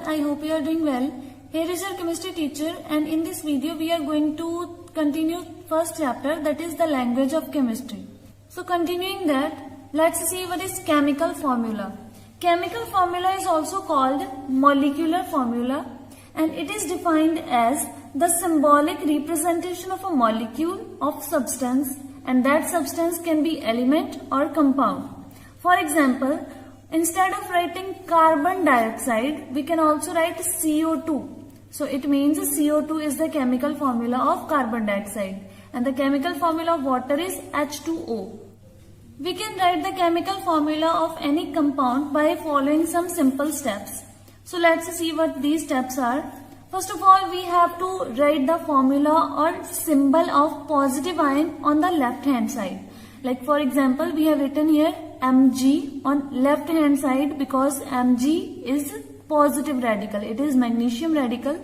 I hope you are doing well. Here is your chemistry teacher, and in this video we are going to continue first chapter, that is the language of chemistry. So continuing that, let's see what is chemical formula. Chemical formula is also called molecular formula, and it is defined as the symbolic representation of a molecule of substance, and that substance can be element or compound. For example, instead of writing carbon dioxide, we can also write CO2. So it means CO2 is the chemical formula of carbon dioxide, and the chemical formula of water is H2O. We can write the chemical formula of any compound by following some simple steps. So let's see what these steps are. First of all, we have to write the formula or symbol of positive ion on the left hand side. Like for example, we have written here Mg on left hand side because Mg is positive radical. It is magnesium radical.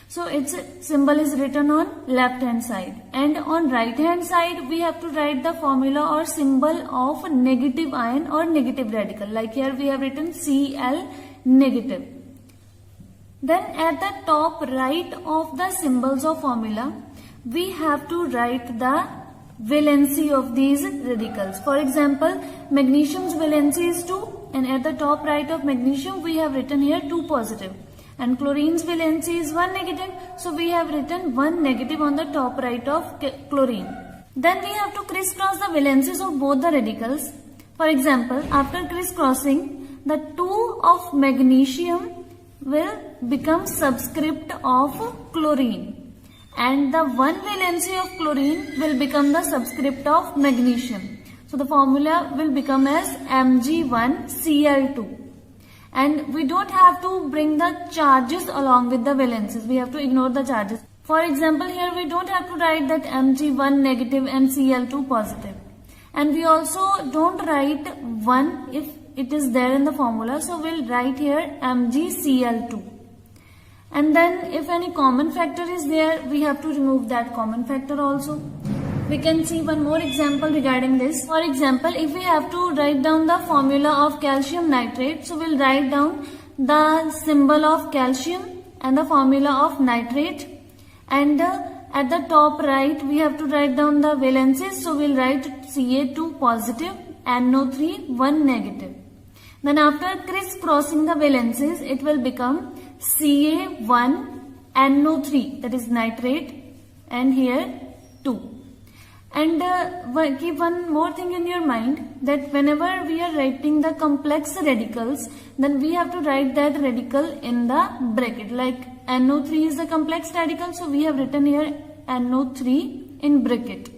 So its symbol is written on left hand side. And on right hand side, we have to write the formula or symbol of negative ion or negative radical. Like here we have written Cl negative. Then at the top right of the symbols of formula, we have to write the valency of these radicals. For example, magnesium's valency is 2, and at the top right of magnesium we have written here 2 positive, and chlorine's valency is 1 negative, so we have written 1 negative on the top right of chlorine. Then we have to crisscross the valencies of both the radicals. For example, after crisscrossing, the 2 of magnesium will become subscript of chlorine, and the 1 valency of chlorine will become the subscript of magnesium. So the formula will become as Mg1Cl2. And we don't have to bring the charges along with the valencies. We have to ignore the charges. For example, here we don't have to write that Mg1 negative and Cl2 positive. And we also don't write 1 if it is there in the formula. So we'll write here MgCl2. And then if any common factor is there, we have to remove that common factor also. We can see one more example regarding this. For example, if we have to write down the formula of calcium nitrate, so we'll write down the symbol of calcium and the formula of nitrate. And at the top right, we have to write down the valencies. So we'll write Ca2 positive, NO3 1 negative. Then after crisscrossing the valencies, it will become Ca1NO3, that is nitrate, and here 2. And keep one more thing in your mind, that whenever we are writing the complex radicals, then we have to write that radical in the bracket. Like NO3 is the complex radical, so we have written here NO3 in bracket.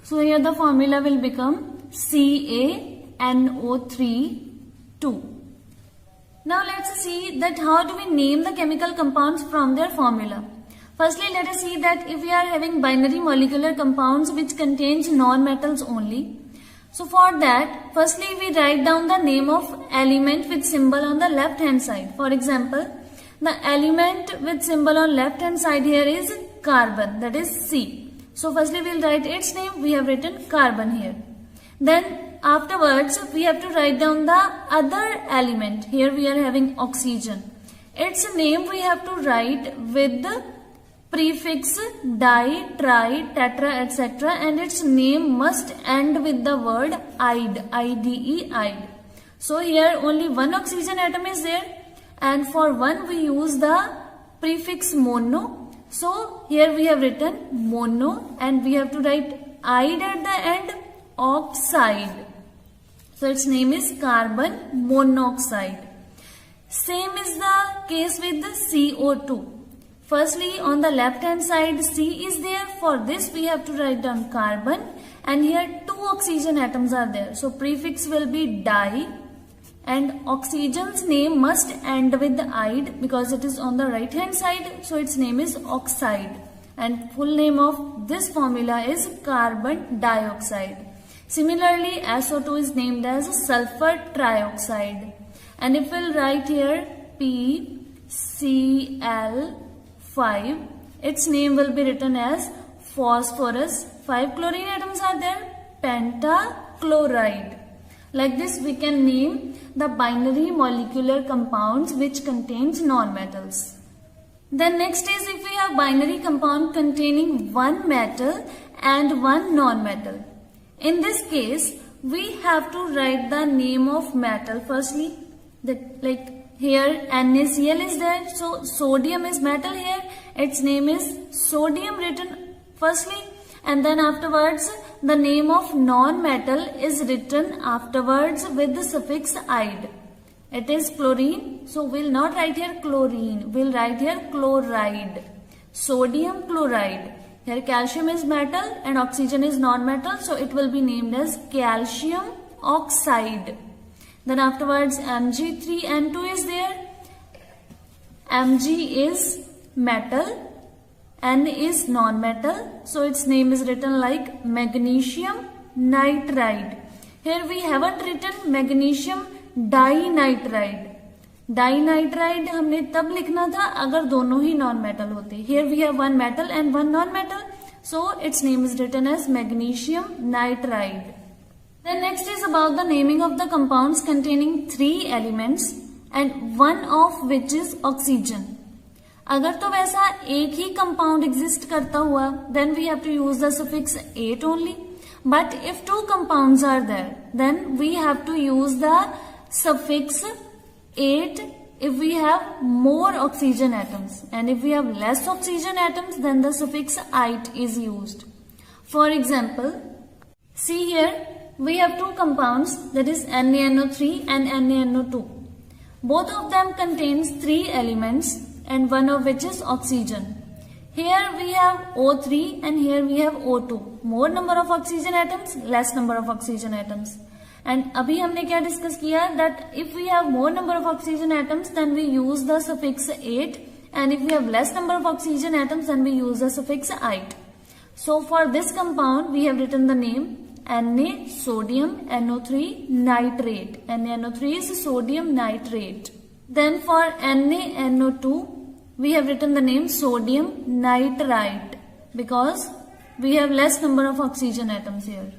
So here the formula will become CaNO3 2. Now let's see that how do we name the chemical compounds from their formula. Firstly, let us see that if we are having binary molecular compounds which contains non-metals only. So for that, firstly we write down the name of element with symbol on the left hand side. For example, the element with symbol on left hand side here is carbon, that is C. So firstly we will write its name. We have written carbon here. Then afterwards we have to write down the other element. Here we are having oxygen. Its name we have to write with the prefix di, tri, tetra, etc. and its name must end with the word ide, I-D-E, ide. So here only one oxygen atom is there, and for one we use the prefix mono. So here we have written mono, and we have to write ide at the end, oxide. So its name is carbon monoxide. Same is the case with the CO2. Firstly, on the left hand side, C is there. For this, we have to write down carbon, and here 2 oxygen atoms are there. So prefix will be di, and oxygen's name must end with the ide because it is on the right hand side. So its name is oxide, and full name of this formula is carbon dioxide. Similarly, SO2 is named as sulfur trioxide. And if we'll write here PCl5, its name will be written as phosphorus. 5 chlorine atoms are there, pentachloride. Like this, we can name the binary molecular compounds which contains non-metals. Then next is if we have binary compound containing one metal and one non-metal. In this case, we have to write the name of metal firstly. Like here NaCl is there, so sodium is metal here. Its name is sodium written firstly, and then afterwards the name of non-metal is written afterwards with the suffix "ide". It is chlorine, so we'll not write here chlorine, we'll write here chloride, sodium chloride. Here calcium is metal and oxygen is non-metal, so it will be named as calcium oxide. Then afterwards Mg3N2 is there. Mg is metal, N is non-metal, so its name is written like magnesium nitride. Here we haven't written magnesium डाइनाइट्राइड. डाइनाइट्राइड हमने तब लिखना था अगर दोनों ही non metal होते. Here we have one metal and one non metal, so it's name is written as magnesium nitride. Then next is about the naming of the compounds containing 3 elements and one of which is oxygen. अगर तो वैसा एक ही compound exist करता हुआ then we have to use the suffix ate only. But if 2 compounds are there, then we have to use the suffix ate if we have more oxygen atoms, and if we have less oxygen atoms then the suffix ite is used. For example, see here we have 2 compounds, that is NaNO3 and NaNO2. Both of them contains 3 elements and one of which is oxygen. Here we have O3 and here we have O2. More number of oxygen atoms, less number of oxygen atoms. And अभी हमने क्या discuss किया, that if we have more number of oxygen atoms then we use the suffix ate, and if we have less number of oxygen atoms then we use the suffix ite. So for this compound we have written the name Na sodium NO3 nitrate. NaNO3 is sodium nitrate. Then for NaNO2 we have written the name sodium nitrite because we have less number of oxygen atoms here.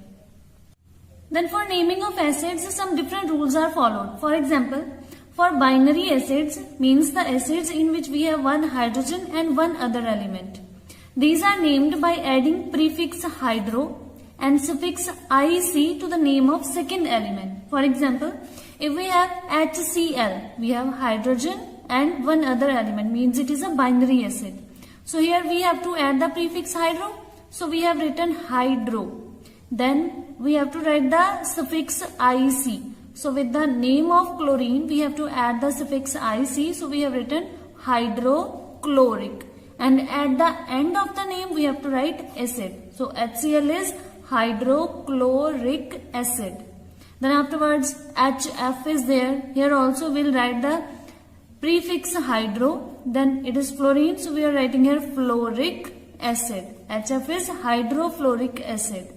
Then for naming of acids, some different rules are followed. For example, for binary acids means the acids in which we have one hydrogen and one other element. These are named by adding prefix hydro and suffix ic to the name of second element. For example, if we have HCl, we have hydrogen and one other element, means it is a binary acid. So here we have to add the prefix hydro, so we have written hydro. Then we have to write the suffix ic. So with the name of chlorine we have to add the suffix ic, so we have written hydrochloric, and at the end of the name we have to write acid. So HCl is hydrochloric acid. Then afterwards HF is there. Here also we'll write the prefix hydro, then it is fluorine, so we are writing here fluoric acid. HF is hydrofluoric acid.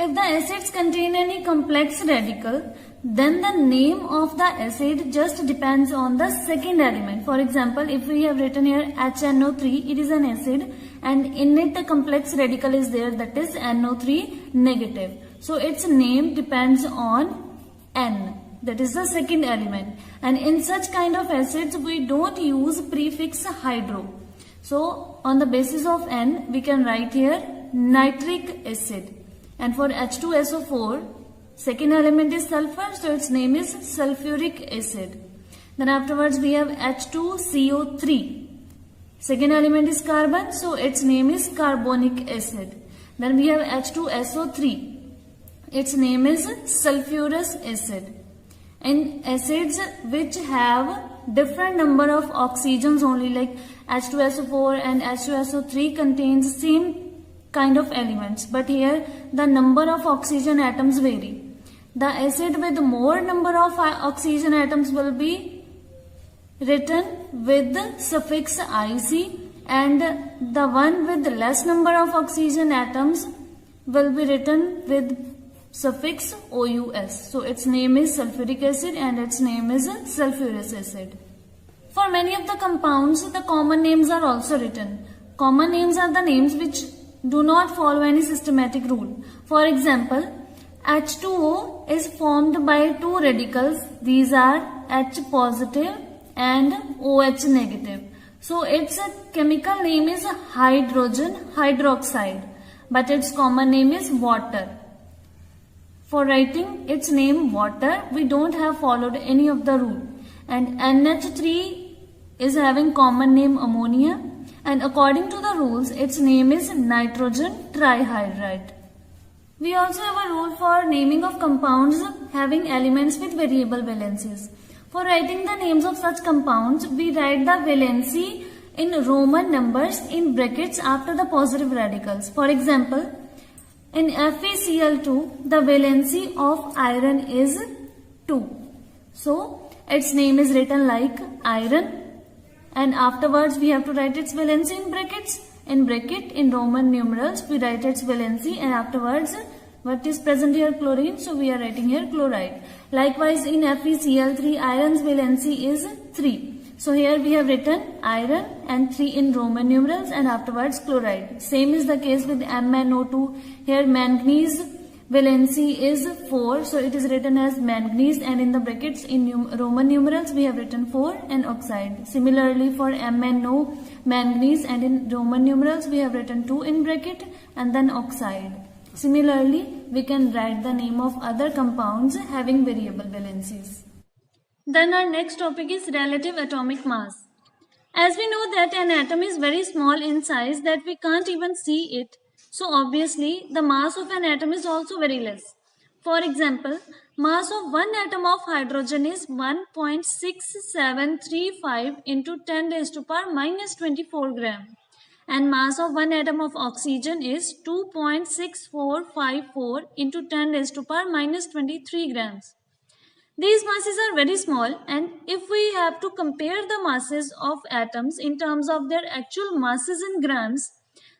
If the acids contain any complex radical, then the name of the acid just depends on the second element. For example, if we have written here HNO3, it is an acid and in it the complex radical is there, that is NO3 negative. So its name depends on N, that is the second element. And in such kind of acids we don't use prefix hydro. So on the basis of N we can write here nitric acid. And for H2SO4, second element is sulfur, so its name is sulfuric acid. Then afterwards we have H2CO3. Second element is carbon, so its name is carbonic acid. Then we have H2SO3. Its name is sulfurous acid. In acids which have different number of oxygens only, like H2SO4 and H2SO3 contains same kind of elements, but here the number of oxygen atoms vary. The acid with more number of oxygen atoms will be written with the suffix ic, and the one with less number of oxygen atoms will be written with suffix ous. So its name is sulfuric acid and its name is sulfurous acid. For many of the compounds, the common names are also written. Common names are the names which do not follow any systematic rule. For example, H2O is formed by two radicals. These are H positive and OH negative. So its chemical name is hydrogen hydroxide, but its common name is water. For writing its name water, we don't have followed any of the rule. And NH3 is having common name ammonia, and according to the rules, its name is nitrogen trihydride. We also have a rule for naming of compounds having elements with variable valencies. For writing the names of such compounds, we write the valency in Roman numbers in brackets after the positive radicals. For example, in FeCl2, the valency of iron is 2. So, its name is written like iron, and afterwards we have to write its valency in brackets. In bracket, in Roman numerals, we write its valency, and afterwards what is present here? Chlorine, so we are writing here chloride. Likewise, in FeCl3, iron's valency is 3. So here we have written iron and 3 in Roman numerals and afterwards chloride. Same is the case with MnO2. Here manganese valency is 4. So it is written as manganese, and in the brackets in Roman numerals we have written 4 and oxide. Similarly for MnO, manganese, and in Roman numerals we have written 2 in bracket and then oxide. Similarly, we can write the name of other compounds having variable valencies. Then our next topic is relative atomic mass. As we know that an atom is very small in size that we can't even see it, so obviously the mass of an atom is also very less. For example, mass of one atom of hydrogen is 1.6735 into 10 raised to power minus 24 gram. And mass of one atom of oxygen is 2.6454 into 10 raised to power minus 23 grams. These masses are very small, and if we have to compare the masses of atoms in terms of their actual masses in grams,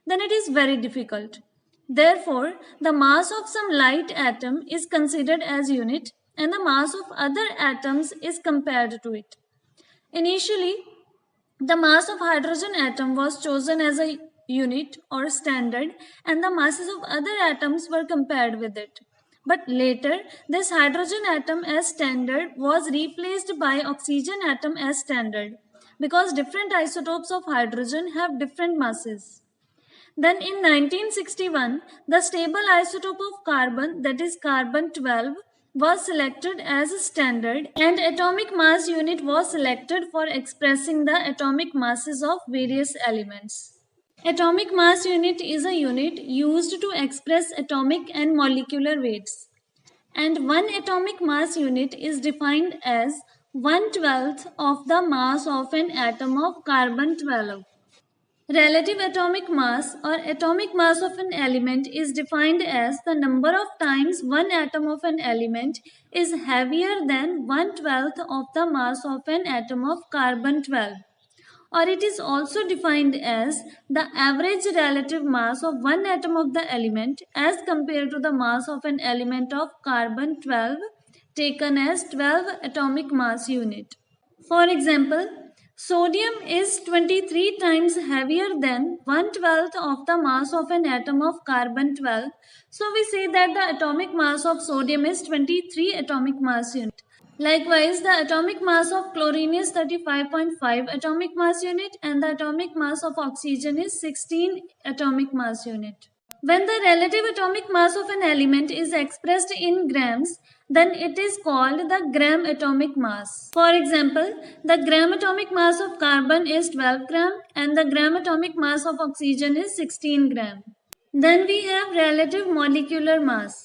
then it is very difficult. Therefore, the mass of some light atom is considered as unit and the mass of other atoms is compared to it. Initially, the mass of hydrogen atom was chosen as a unit or standard, and the masses of other atoms were compared with it. But later, this hydrogen atom as standard was replaced by oxygen atom as standard because different isotopes of hydrogen have different masses. Then in 1961, the stable isotope of carbon, that is carbon-12, was selected as a standard, and atomic mass unit was selected for expressing the atomic masses of various elements. Atomic mass unit is a unit used to express atomic and molecular weights. And one atomic mass unit is defined as 1/12 of the mass of an atom of carbon-12. Relative atomic mass or atomic mass of an element is defined as the number of times one atom of an element is heavier than 1/12 of the mass of an atom of carbon-12. Or it is also defined as the average relative mass of one atom of the element as compared to the mass of an element of carbon-12 taken as 12 atomic mass unit. For example, sodium is 23 times heavier than 1/12 of the mass of an atom of carbon-12. So we say that the atomic mass of sodium is 23 atomic mass unit. Likewise, the atomic mass of chlorine is 35.5 atomic mass unit and the atomic mass of oxygen is 16 atomic mass unit. When the relative atomic mass of an element is expressed in grams, then it is called the gram atomic mass. For example, the gram atomic mass of carbon is 12 gram and the gram atomic mass of oxygen is 16 gram. Then we have relative molecular mass.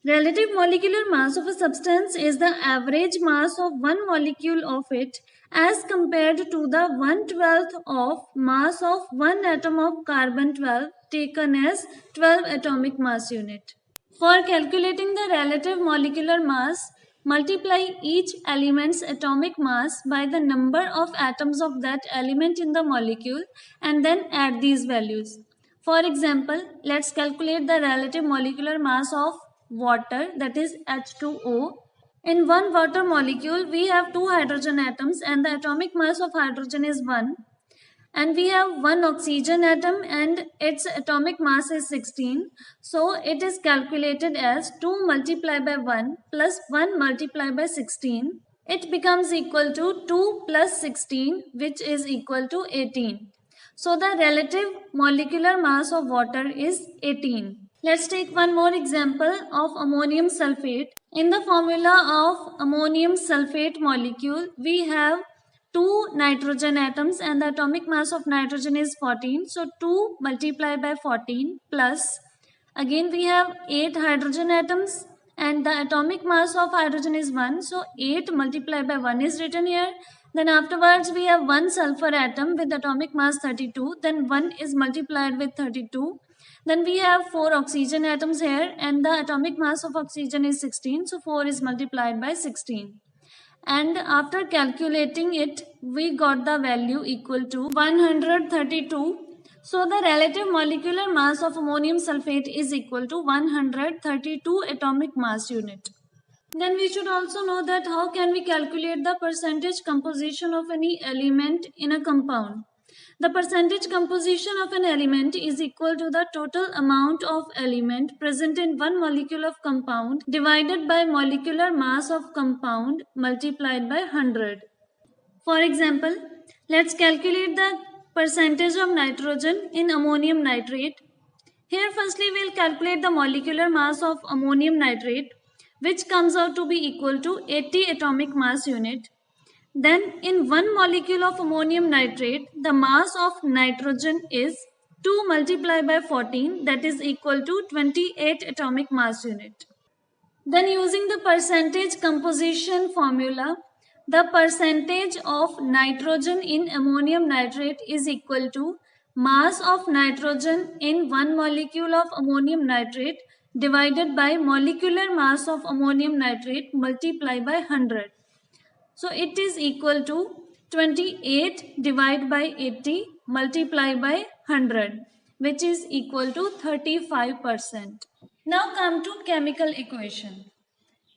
Relative molecular mass of a substance is the average mass of one molecule of it as compared to the 1/12 of mass of one atom of carbon-12 taken as 12 atomic mass unit. For calculating the relative molecular mass, multiply each element's atomic mass by the number of atoms of that element in the molecule and then add these values. For example, let's calculate the relative molecular mass of water, that is H2O. In one water molecule, we have two hydrogen atoms and the atomic mass of hydrogen is 1. and we have one oxygen atom and its atomic mass is 16. So it is calculated as 2 multiplied by 1 plus 1 multiplied by 16. It becomes equal to 2 plus 16, which is equal to 18. So the relative molecular mass of water is 18. Let's take one more example of ammonium sulfate. In the formula of ammonium sulfate molecule, we have 2 nitrogen atoms and the atomic mass of nitrogen is 14. So 2 multiplied by 14 plus, again we have 8 hydrogen atoms and the atomic mass of hydrogen is 1. So 8 multiplied by 1 is written here. Then afterwards we have 1 sulfur atom with atomic mass 32. Then 1 is multiplied with 32. Then we have 4 oxygen atoms here and the atomic mass of oxygen is 16. So 4 is multiplied by 16. And after calculating it, we got the value equal to 132. So the relative molecular mass of ammonium sulfate is equal to 132 atomic mass unit. Then we should also know that how can we calculate the percentage composition of any element in a compound. The percentage composition of an element is equal to the total amount of element present in one molecule of compound divided by molecular mass of compound multiplied by 100. For example, let's calculate the percentage of nitrogen in ammonium nitrate. Here firstly we'll calculate the molecular mass of ammonium nitrate, which comes out to be equal to 80 atomic mass unit. Then in one molecule of ammonium nitrate, the mass of nitrogen is 2 multiplied by 14, that is equal to 28 atomic mass unit. Then using the percentage composition formula, the percentage of nitrogen in ammonium nitrate is equal to mass of nitrogen in one molecule of ammonium nitrate divided by molecular mass of ammonium nitrate multiplied by 100. So it is equal to 28 divided by 80 multiplied by 100, which is equal to 35%. Now come to chemical equation.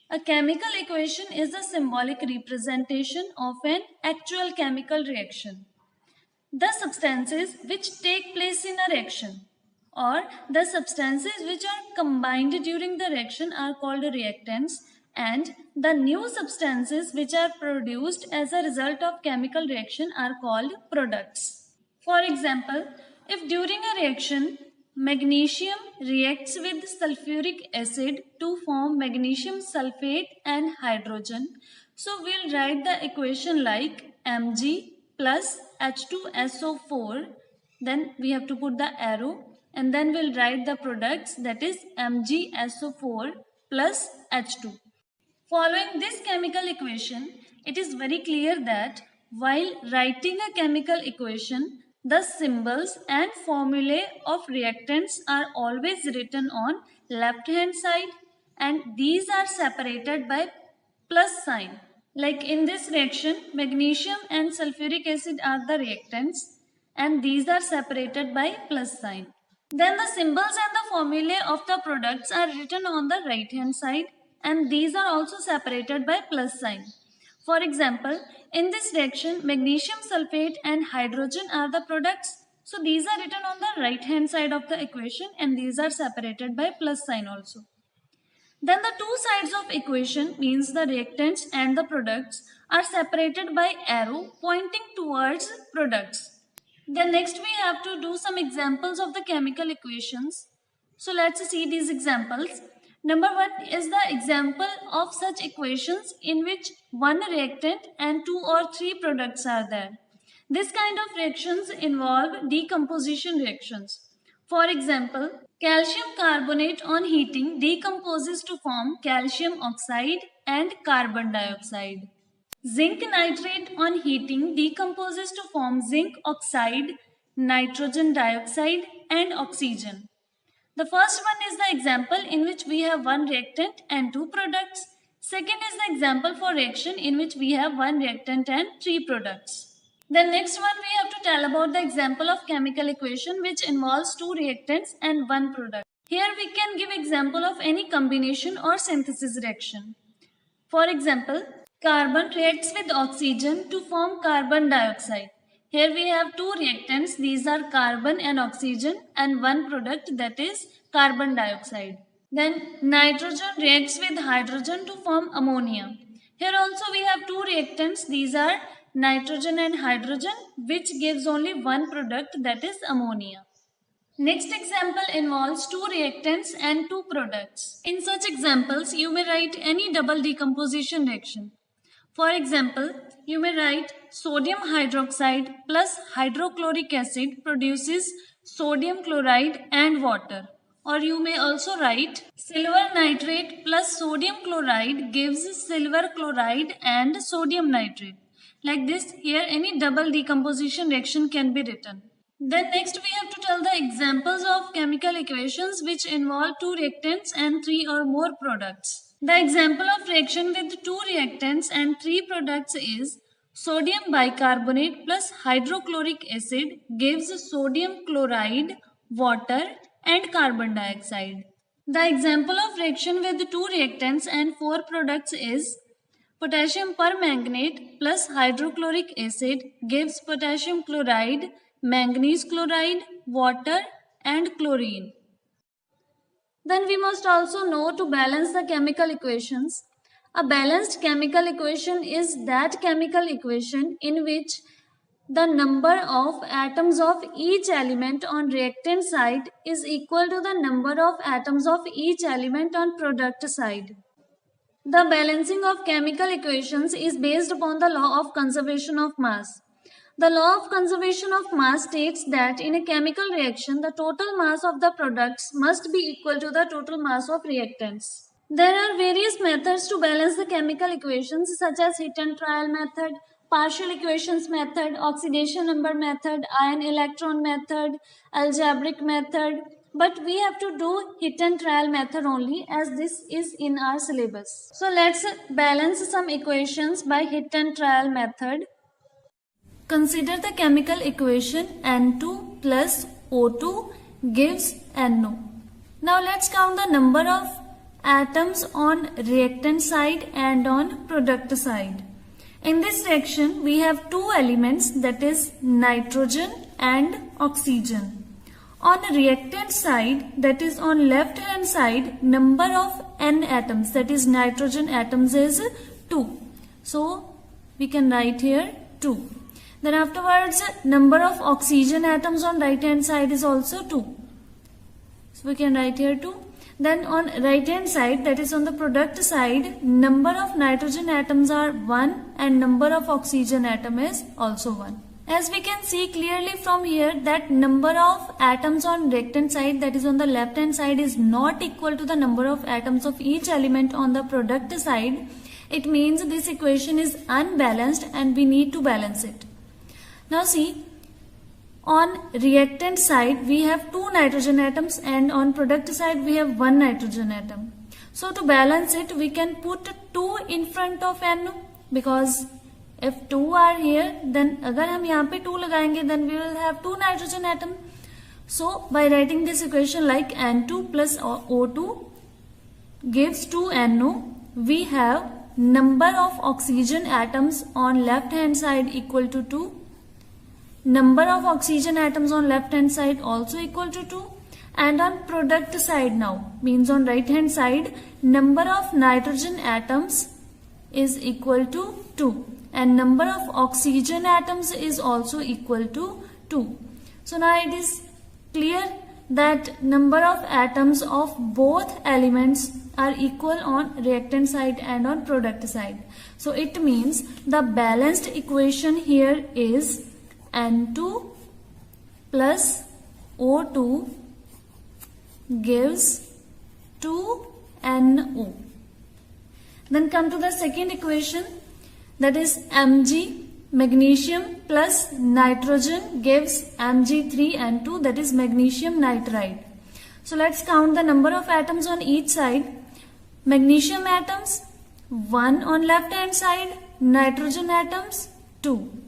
A chemical equation is a symbolic representation of an actual chemical reaction. The substances which take place in a reaction or the substances which are combined during the reaction are called reactants, and the new substances which are produced as a result of chemical reaction are called products. For example, if during a reaction magnesium reacts with sulfuric acid to form magnesium sulfate and hydrogen, so we'll write the equation like Mg plus H2SO4, then we have to put the arrow and then we'll write the products, that is MgSO4 plus H2. Following this chemical equation, it is very clear that while writing a chemical equation, the symbols and formulae of reactants are always written on left hand side and these are separated by plus sign. Like in this reaction, magnesium and sulfuric acid are the reactants and these are separated by plus sign. Then the symbols and the formulae of the products are written on the right hand side and these are also separated by plus sign. For example, in this reaction, magnesium sulfate and hydrogen are the products. So these are written on the right hand side of the equation and these are separated by plus sign also. Then the two sides of equation, means the reactants and the products, are separated by arrow pointing towards products. Then next we have to do some examples of the chemical equations. So let's see these examples. Number 1 is the example of such equations in which one reactant and 2 or 3 products are there. This kind of reactions involve decomposition reactions. For example, calcium carbonate on heating decomposes to form calcium oxide and carbon dioxide. Zinc nitrate on heating decomposes to form zinc oxide, nitrogen dioxide and oxygen. The first one is the example in which we have one reactant and 2 products. Second is the example for reaction in which we have one reactant and 3 products. The next one we have to tell about the example of chemical equation which involves 2 reactants and 1 product. Here we can give example of any combination or synthesis reaction. For example, carbon reacts with oxygen to form carbon dioxide. Here we have two reactants, these are carbon and oxygen, and one product, that is carbon dioxide. Then nitrogen reacts with hydrogen to form ammonia. Here also we have two reactants, these are nitrogen and hydrogen, which gives only one product, that is ammonia. Next example involves two reactants and two products. In such examples, you may write any double decomposition reaction. For example, you may write sodium hydroxide plus hydrochloric acid produces sodium chloride and water. Or you may also write silver nitrate plus sodium chloride gives silver chloride and sodium nitrate. Like this, here any double decomposition reaction can be written. Then next we have to tell the examples of chemical equations which involve two reactants and three or more products. The example of reaction with two reactants and three products is sodium bicarbonate plus hydrochloric acid gives sodium chloride, water and carbon dioxide. The example of reaction with two reactants and four products is potassium permanganate plus hydrochloric acid gives potassium chloride, manganese chloride, water and chlorine. Then we must also know to balance the chemical equations. A balanced chemical equation is that chemical equation in which the number of atoms of each element on reactant side is equal to the number of atoms of each element on product side. The balancing of chemical equations is based upon the law of conservation of mass. The law of conservation of mass states that in a chemical reaction, the total mass of the products must be equal to the total mass of reactants. There are various methods to balance the chemical equations such as hit and trial method, partial equations method, oxidation number method, ion electron method, algebraic method. But we have to do hit and trial method only as this is in our syllabus. So let's balance some equations by hit and trial method. Consider the chemical equation N2 plus O2 gives NO. Now let's count the number of atoms on reactant side and on product side. In this reaction we have two elements, that is nitrogen and oxygen. On reactant side, that is on left hand side, number of N atoms, that is nitrogen atoms, is 2. So we can write here 2. Then afterwards, number of oxygen atoms on right hand side is also 2. So we can write here 2. Then on right hand side, that is on the product side, number of nitrogen atoms are 1 and number of oxygen atom is also 1. As we can see clearly from here that number of atoms on reactant side, that is on the left hand side, is not equal to the number of atoms of each element on the product side. It means this equation is unbalanced and we need to balance it. Now see, on reactant side we have 2 nitrogen atoms and on product side we have 1 nitrogen atom. So to balance it we can put 2 in front of NO, because if 2 are here then अगर हम यहाँ पे 2 लगाएंगे then we will have 2 nitrogen atom. So by writing this equation like N2 plus O2 gives 2 NO, we have number of oxygen atoms on left hand side equal to 2. Number of oxygen atoms on left hand side also equal to 2, and on product side now means on right hand side number of nitrogen atoms is equal to 2 and number of oxygen atoms is also equal to 2. So now it is clear that number of atoms of both elements are equal on reactant side and on product side. So it means the balanced equation here is N2 plus O2 gives 2NO. Then come to the second equation, that is Mg, magnesium plus nitrogen gives Mg3N2, that is magnesium nitride. So let's count the number of atoms on each side. Magnesium atoms 1 on left hand side, nitrogen atoms 2.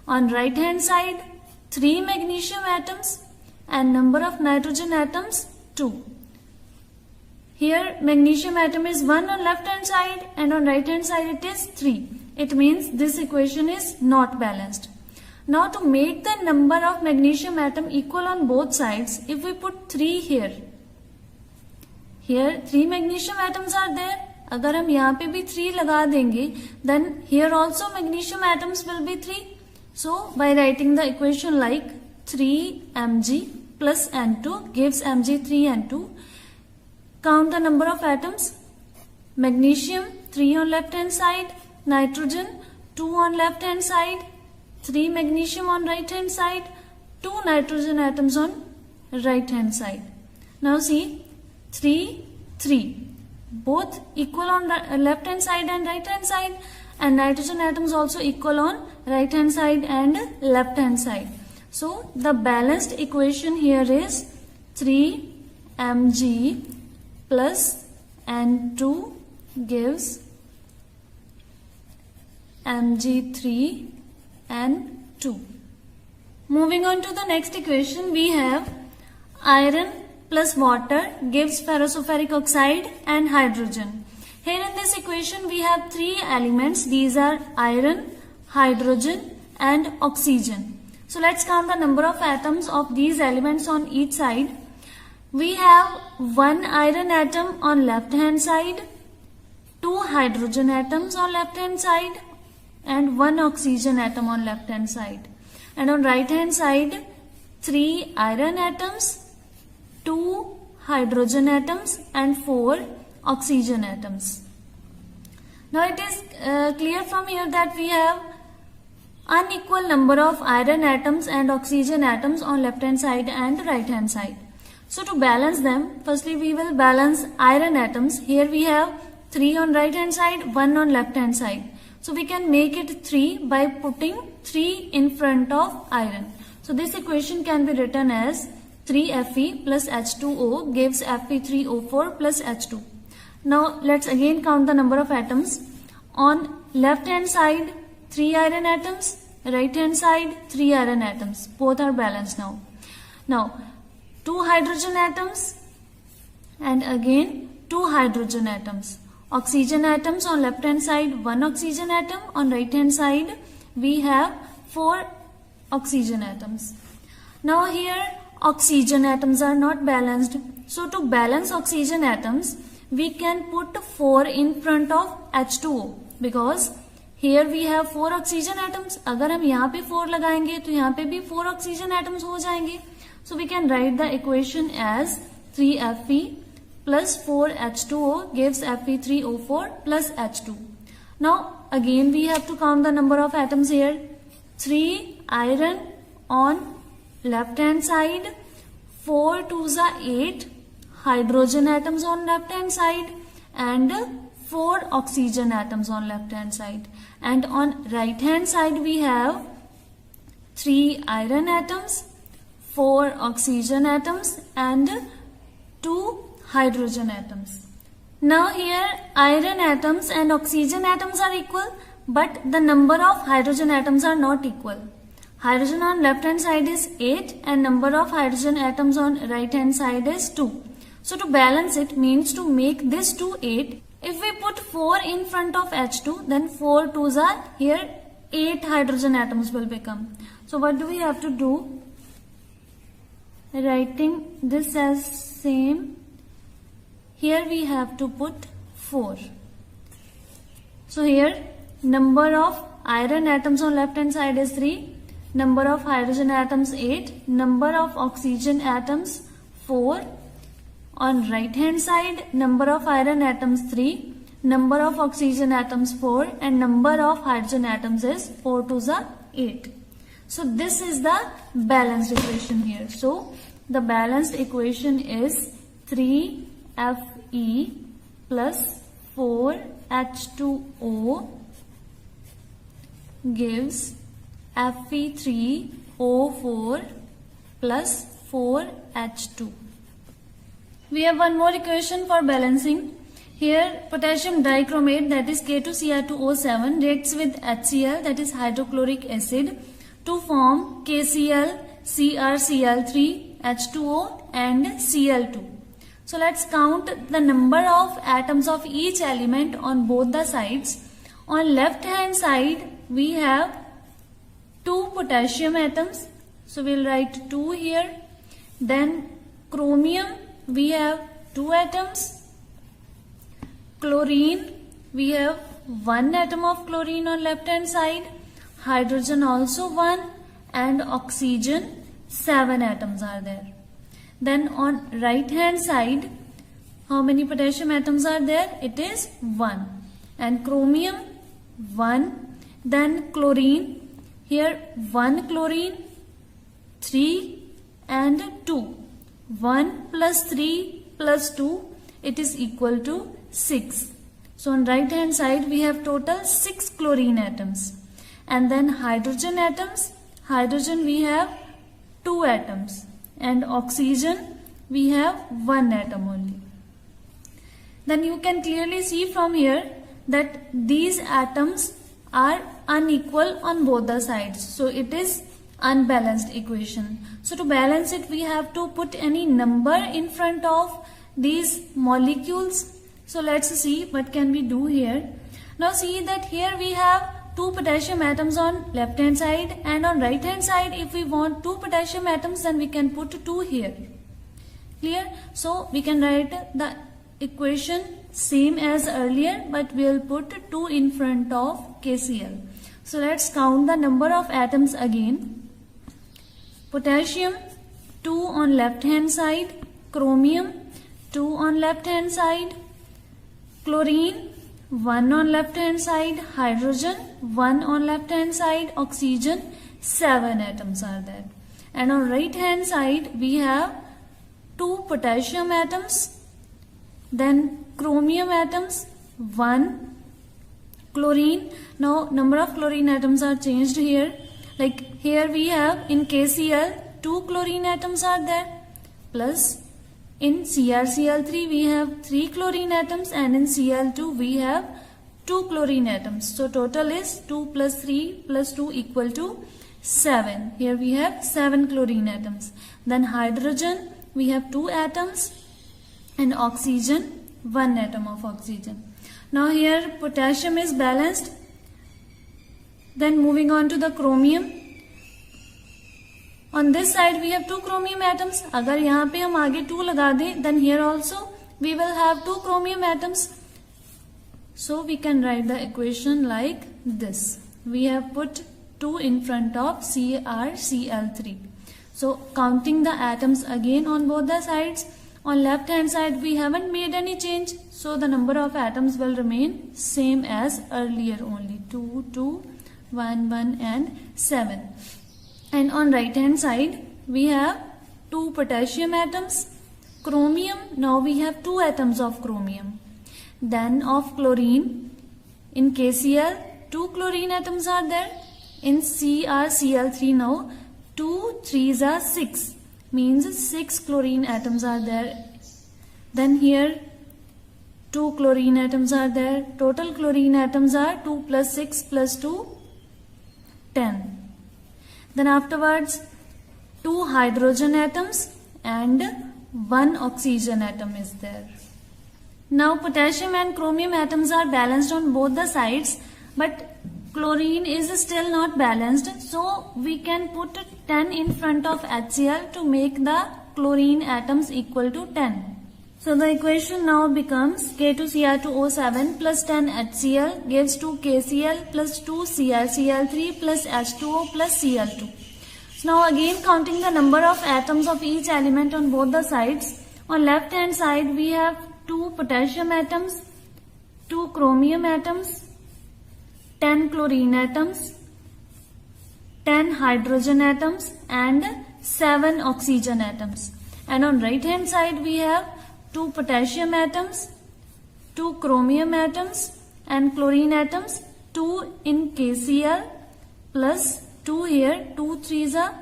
On right hand side 3 magnesium atoms and number of nitrogen atoms 2. Here magnesium atom is 1 on left hand side and on right hand side it is 3. It means this equation is not balanced. Now to make the number of magnesium atom equal on both sides, if we put 3 here 3 magnesium atoms are there. अगर हम यहाँ पे भी 3 लगा देंगे, then here also magnesium atoms will be 3. So by writing the equation like 3 Mg plus N2 gives Mg3N2. Count the number of atoms. Magnesium 3 on left hand side, nitrogen 2 on left hand side, 3 magnesium on right hand side, 2 nitrogen atoms on right hand side. Now see 3 both equal on left hand side and right hand side, and nitrogen atoms also equal on right hand side and left hand side. So the balanced equation here is 3 Mg plus N2 gives Mg3N2. Moving on to the next equation, we have iron plus water gives ferrosulfuric oxide and hydrogen. Here in this equation we have 3 elements. These are iron, hydrogen and oxygen. So let's count the number of atoms of these elements on each side. We have 1 iron atom on left hand side, 2 hydrogen atoms on left hand side and 1 oxygen atom on left hand side. And on right hand side 3 iron atoms, 2 hydrogen atoms and 4 oxygen atoms. Now it is clear from here that we have unequal number of iron atoms and oxygen atoms on left hand side and right hand side. So to balance them, firstly we will balance iron atoms. Here we have 3 on right hand side, 1 on left hand side. So we can make it 3 by putting 3 in front of iron. So this equation can be written as 3Fe plus H2O gives Fe3O4 plus H2. Now let's again count the number of atoms. On left hand side 3 iron atoms, right hand side 3 iron atoms. Both are balanced now. Now 2 hydrogen atoms and again 2 hydrogen atoms. Oxygen atoms on left hand side 1 oxygen atom, on right hand side we have 4 oxygen atoms. Now here oxygen atoms are not balanced. So to balance oxygen atoms we can put 4 in front of H2O because here we have 4 oxygen atoms. अगर हम यहाँ पे 4 लगाएंगे तो यहाँ पे भी 4 oxygen atoms हो जाएंगे. So we can write the equation as 3Fe plus 4H2O gives Fe3O4 plus H2. Now again we have to count the number of atoms here. 3 iron on left hand side, 4 2s are 8 hydrogen atoms on left hand side and 4 oxygen atoms on left hand side. And on right hand side we have 3 iron atoms, 4 oxygen atoms and 2 hydrogen atoms. Now here iron atoms and oxygen atoms are equal, but the number of hydrogen atoms are not equal. Hydrogen on left hand side is 8 and number of hydrogen atoms on right hand side is 2. So to balance it means to make this 2 8. If we put 4 in front of H2, then 4 2s are here 8 hydrogen atoms will become. So what do we have to do? Writing this as same. Here we have to put 4. So here number of iron atoms on left hand side is 3. Number of hydrogen atoms 8. Number of oxygen atoms 4. On right hand side number of iron atoms 3. Number of oxygen atoms 4. And number of hydrogen atoms is 4 2s are 8. So this is the balanced equation here. So the balanced equation is 3Fe plus 4H2O gives Fe3O4 plus 4H2. We have one more equation for balancing. Here potassium dichromate, that is K2Cr2O7, reacts with HCl, that is hydrochloric acid, to form KCl, CrCl3, H2O and Cl2. So let's count the number of atoms of each element on both the sides. On left hand side we have 2 potassium atoms. So we'll write 2 here. Then chromium, we have 2 atoms. Chlorine, we have 1 atom of chlorine on left hand side. Hydrogen also 1, and oxygen 7 atoms are there. Then on right hand side, how many potassium atoms are there? It is 1. And chromium 1. Then chlorine, here 1 chlorine, 3 and 2. 1 plus 3 plus 2, it is equal to 6. So on right hand side we have total 6 chlorine atoms. And then hydrogen atoms, hydrogen we have 2 atoms, and oxygen we have 1 atom only. Then you can clearly see from here that these atoms are unequal on both the sides. So it is unbalanced equation. So to balance it, we have to put any number in front of these molecules. So let's see what can we do here. Now see that here we have 2 potassium atoms on left hand side, and on right hand side if we want 2 potassium atoms, then we can put 2 here. Clear? So we can write the equation same as earlier, but we will put 2 in front of KCl. So let's count the number of atoms again. Potassium 2 on left hand side, chromium 2 on left hand side, chlorine 1 on left hand side, hydrogen 1 on left hand side, oxygen 7 atoms are there. And on right hand side we have 2 potassium atoms, then chromium atoms 1, chlorine. Now number of chlorine atoms are changed here. Like here we have in KCl 2 chlorine atoms are there, plus in CrCl3 we have 3 chlorine atoms, and in Cl2 we have 2 chlorine atoms. So total is 2 plus 3 plus 2 equal to 7. Here we have 7 chlorine atoms. Then hydrogen we have 2 atoms, and oxygen 1 atom of oxygen. Now here potassium is balanced. Then moving on to the chromium. On this side we have 2 chromium atoms. अगर यहाँ पे हम आगे 2 लगा दें, then here also we will have 2 chromium atoms. So we can write the equation like this. We have put 2 in front of CrCl3. So counting the atoms again on both the sides. On left hand side we haven't made any change, so the number of atoms will remain same as earlier only. 2, 2, 1, 1 and 7. And on right hand side we have 2 potassium atoms. Chromium, now we have 2 atoms of chromium. Then of chlorine, in KCl 2 chlorine atoms are there. In CrCl3 now 2 3s are 6, means 6 chlorine atoms are there. Then here 2 chlorine atoms are there. Total chlorine atoms are 2 plus 6 plus 2, 10. Then afterwards 2 hydrogen atoms and 1 oxygen atom is there. Now potassium and chromium atoms are balanced on both the sides, but chlorine is still not balanced, so we can put 10 in front of HCl to make the chlorine atoms equal to 10. So the equation now becomes K2Cr2O7 plus 10 HCl gives 2 KCl plus 2 CrCl3 plus H2O plus Cl2. So now again counting the number of atoms of each element on both the sides. On left hand side we have 2 potassium atoms, 2 chromium atoms, 10 chlorine atoms, 10 hydrogen atoms and 7 oxygen atoms. And on right hand side we have 2 potassium atoms, 2 chromium atoms and chlorine atoms, 2 in KCl plus 2 here, 2 3s are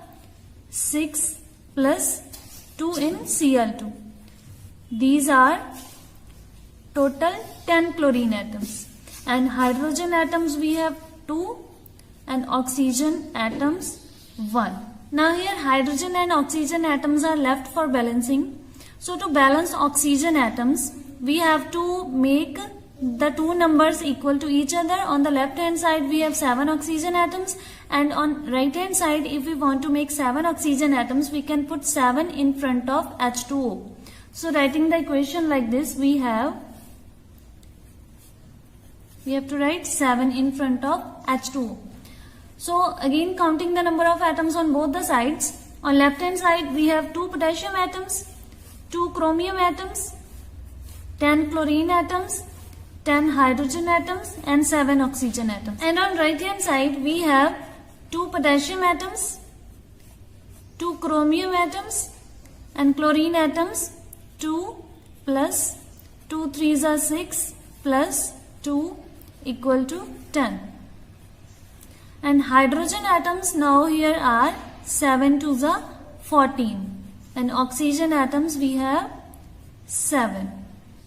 6 plus 2 in Cl2. These are total 10 chlorine atoms. And hydrogen atoms we have 2 and oxygen atoms 1. Now here hydrogen and oxygen atoms are left for balancing. So to balance oxygen atoms, we have to make the two numbers equal to each other. On the left hand side we have 7 oxygen atoms and on right hand side if we want to make 7 oxygen atoms, we can put 7 in front of H2O. So writing the equation like this, we have to write 7 in front of H2O. So again counting the number of atoms on both the sides. On left hand side we have 2 potassium atoms, 2 chromium atoms, 10 chlorine atoms, 10 hydrogen atoms and 7 oxygen atoms. And on right hand side we have 2 potassium atoms, 2 chromium atoms and chlorine atoms, 2 plus 2 3s are 6 plus 2 equal to 10. And hydrogen atoms now here are 7 2s are 14 and oxygen atoms we have 7.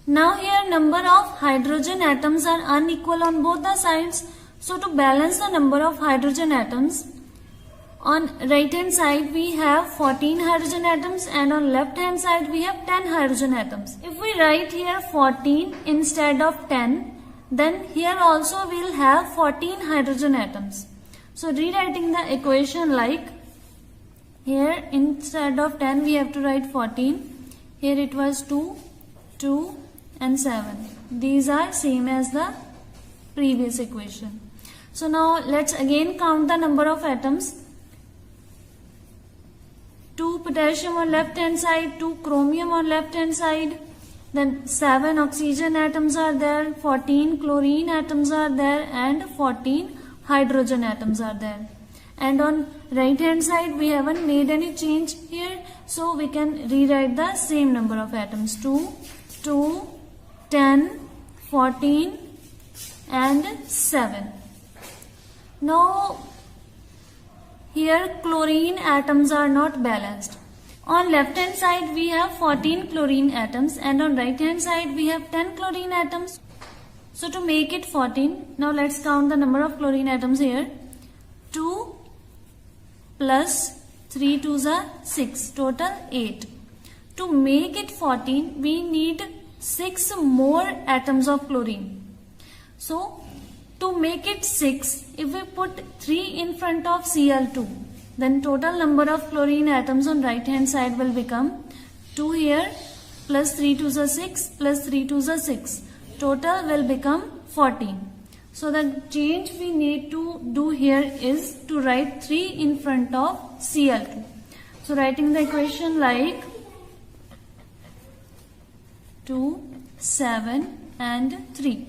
Now here number of hydrogen atoms are unequal on both the sides. So to balance the number of hydrogen atoms, on right hand side we have 14 hydrogen atoms and on left hand side we have 10 hydrogen atoms. If we write here 14 instead of 10, then here also we will have 14 hydrogen atoms. So rewriting the equation like, here instead of 10 we have to write 14. Here it was 2, 2 and 7. These are same as the previous equation. So now let's again count the number of atoms. 2 potassium on left hand side, 2 chromium on left hand side, then 7 oxygen atoms are there, 14 chlorine atoms are there and 14 hydrogen atoms are there. And on right hand side we haven't made any change here, so we can rewrite the same number of atoms, 2, 2, 10, 14 and 7. Now here chlorine atoms are not balanced. On left hand side we have 14 chlorine atoms and on right hand side we have 10 chlorine atoms. So to make it 14, now let's count the number of chlorine atoms here. 2 plus 3 2s are 6, total 8. To make it 14, we need 6 more atoms of chlorine. So to make it 6, if we put 3 in front of Cl2, then total number of chlorine atoms on right hand side will become 2 here plus 3 2s are 6 plus 3 2s are 6. Total will become 14. So the change we need to do here is to write 3 in front of Cl2. So writing the equation like 2, 7 and 3.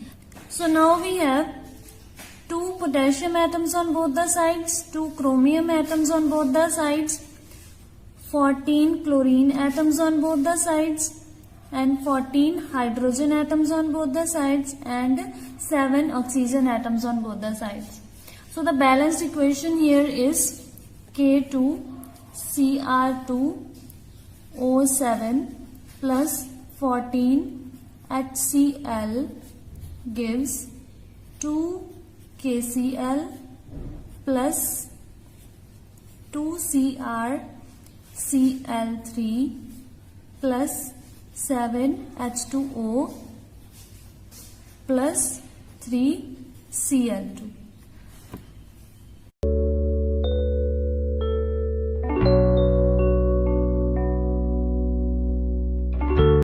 So now we have 2 potassium atoms on both the sides, 2 chromium atoms on both the sides, 14 chlorine atoms on both the sides and 14 hydrogen atoms on both the sides and 7 oxygen atoms on both the sides. So the balanced equation here is K2Cr2O7 plus 14 HCl gives 2 KCl plus 2Cr Cl3 plus 7 H2O plus 3 Cl2.